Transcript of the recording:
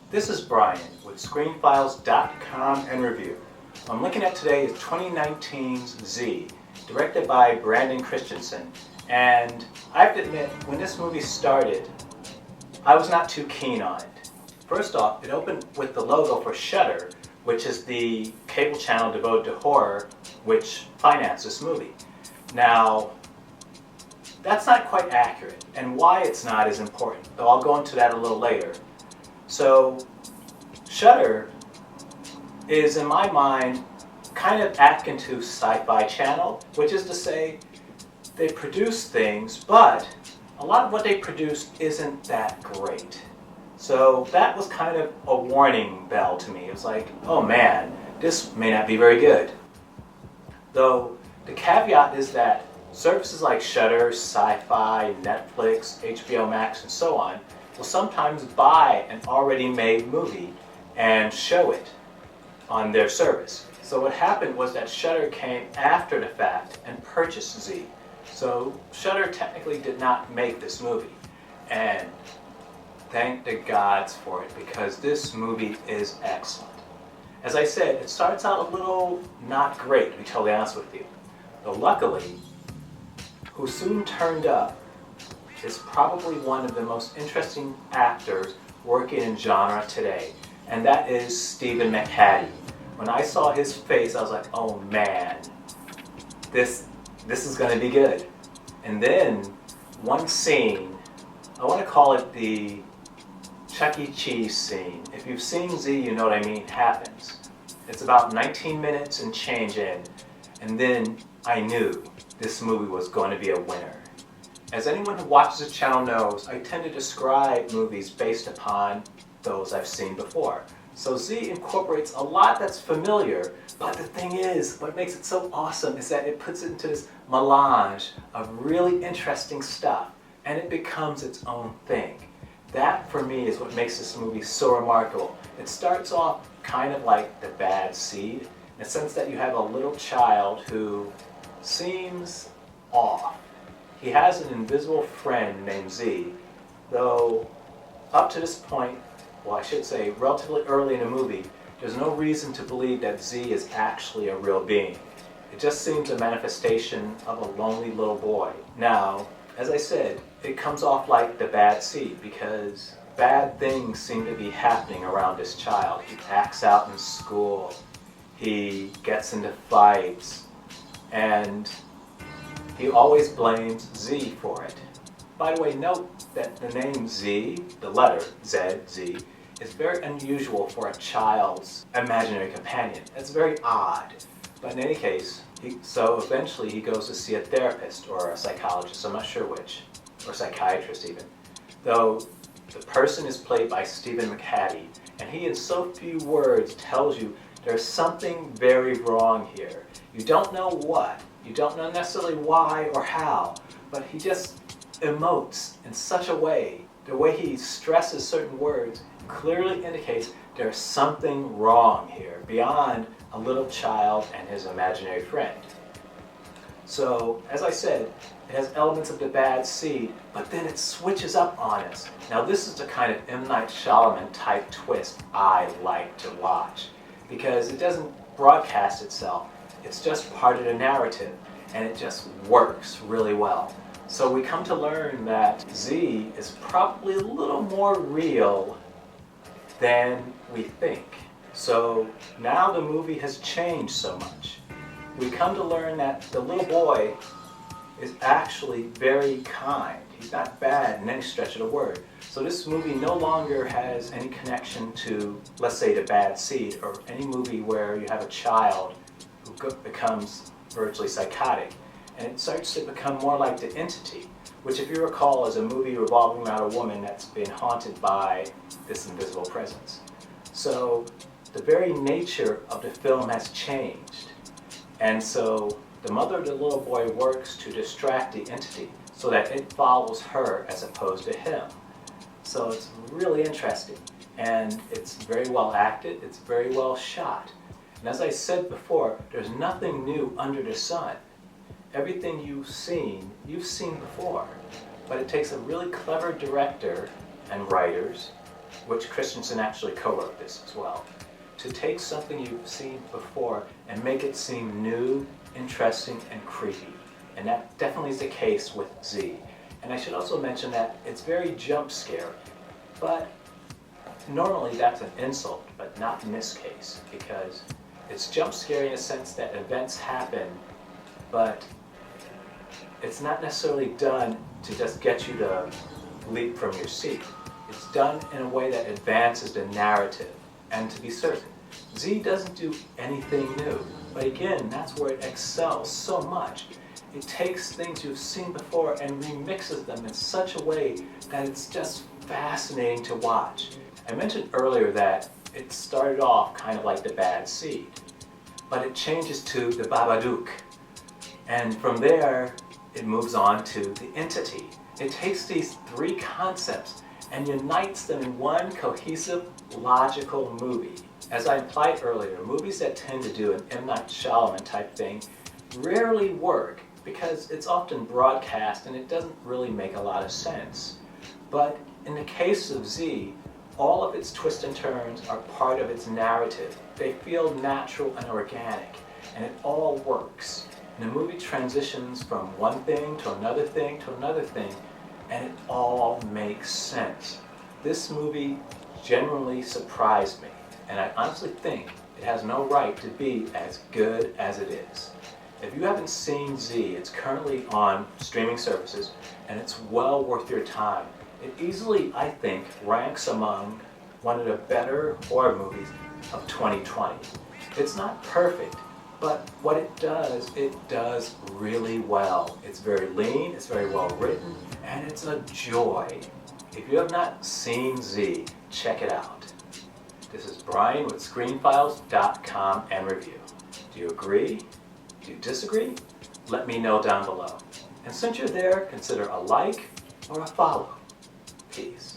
This is Brian with ScreenFiles.com and review. I'm looking at today is 2019's Z, directed by Christensen. And I have to admit, when this movie started, I was not too keen on it. First off, it opened with the logo for Shudder, which is the cable channel devoted to horror, which financed this movie. Now, that's not quite accurate, and why it's not is important, though I'll go into that a little later. So, Shudder is, in my mind, kind of akin to Sci-Fi Channel, which is to say, they produce things, but a lot of what they produce isn't that great. So that was kind of a warning bell to me. It was like, oh man, this may not be very good. Though the caveat is that services like Shudder, Sci-Fi, Netflix, HBO Max, and so on will sometimes buy an already made movie and show it on their service. So what happened was that Shudder came after the fact and purchased Z. So Shudder technically did not make this movie. And thank the gods for it, because this movie is excellent. As I said, it starts out a little not great, to be totally honest with you. Though luckily, who soon turned up is probably one of the most interesting actors working in genre today, and that is Stephen McHattie. When I saw his face, I was like, oh man, this is going to be good. And then one scene, I want to call it the Chuck E. Cheese scene. If you've seen Z, you know what I mean, happens. It's about 19 minutes and change in, and then I knew this movie was going to be a winner. As anyone who watches the channel knows, I tend to describe movies based upon those I've seen before. So Z incorporates a lot that's familiar, but the thing is, what makes it so awesome is that it puts it into this melange of really interesting stuff, and it becomes its own thing. That, for me, is what makes this movie so remarkable. It starts off kind of like The Bad Seed, in the sense that you have a little child who seems off. He has an invisible friend named Z, though up to this point, well, I should say relatively early in the movie, there's no reason to believe that Z is actually a real being. It just seems a manifestation of a lonely little boy. Now, as I said, it comes off like The Bad Seed because bad things seem to be happening around this child. He acts out in school, he gets into fights, and he always blames Z for it. By the way, note that the name Z, the letter Z, Z, is very unusual for a child's imaginary companion. It's very odd. But in any case, so eventually he goes to see a therapist or a psychologist, I'm not sure which, or psychiatrist even. Though the person is played by Stephen McHattie, and he in so few words tells you there's something very wrong here. You don't know what, you don't know necessarily why or how, but he just emotes in such a way, the way he stresses certain words clearly indicates there's something wrong here, beyond a little child and his imaginary friend. So, as I said, it has elements of The Bad Seed, but then it switches up on us. Now this is the kind of M. Night Shyamalan type twist I like to watch, because it doesn't broadcast itself, it's just part of the narrative, and it just works really well. So we come to learn that Z is probably a little more real than we think. So now the movie has changed so much. We come to learn that the little boy is actually very kind. He's not bad in any stretch of the word. So this movie no longer has any connection to, let's say, The Bad Seed, or any movie where you have a child who becomes virtually psychotic. And it starts to become more like The Entity, which, if you recall, is a movie revolving around a woman that's been haunted by this invisible presence. So the very nature of the film has changed. And so the mother of the little boy works to distract the entity so that it follows her as opposed to him. So it's really interesting, and it's very well acted, it's very well shot. And as I said before, there's nothing new under the sun. Everything you've seen before. But it takes a really clever director and writers which Christensen actually co-wrote this as well, to take something you've seen before and make it seem new, interesting, and creepy. And that definitely is the case with Z. And I should also mention that it's very jump scary, but normally that's an insult, but not in this case, because it's jump scary in the sense that events happen, but it's not necessarily done to just get you to leap from your seat. It's done in a way that advances the narrative. And to be certain, Z doesn't do anything new. But again, that's where it excels so much. It takes things you've seen before and remixes them in such a way that it's just fascinating to watch. I mentioned earlier that it started off kind of like The Bad Seed, but it changes to The Babadook. And from there, it moves on to The Entity. It takes these three concepts and unites them in one cohesive, logical movie. As I implied earlier, movies that tend to do an M. Night Shyamalan type thing rarely work because it's often broadcast and it doesn't really make a lot of sense. But in the case of Z, all of its twists and turns are part of its narrative. They feel natural and organic, and it all works. And the movie transitions from one thing to another thing to another thing, and it all makes sense. This movie genuinely surprised me, and I honestly think it has no right to be as good as it is. If you haven't seen Z, it's currently on streaming services, and it's well worth your time. It easily, I think, ranks among one of the better horror movies of 2020. It's not perfect, but what it does really well. It's very lean, it's very well written, and it's a joy. If you have not seen Z, check it out. This is Brian with ScreenFiles.com and Review. Do you agree? Do you disagree? Let me know down below. And since you're there, consider a like or a follow. Peace.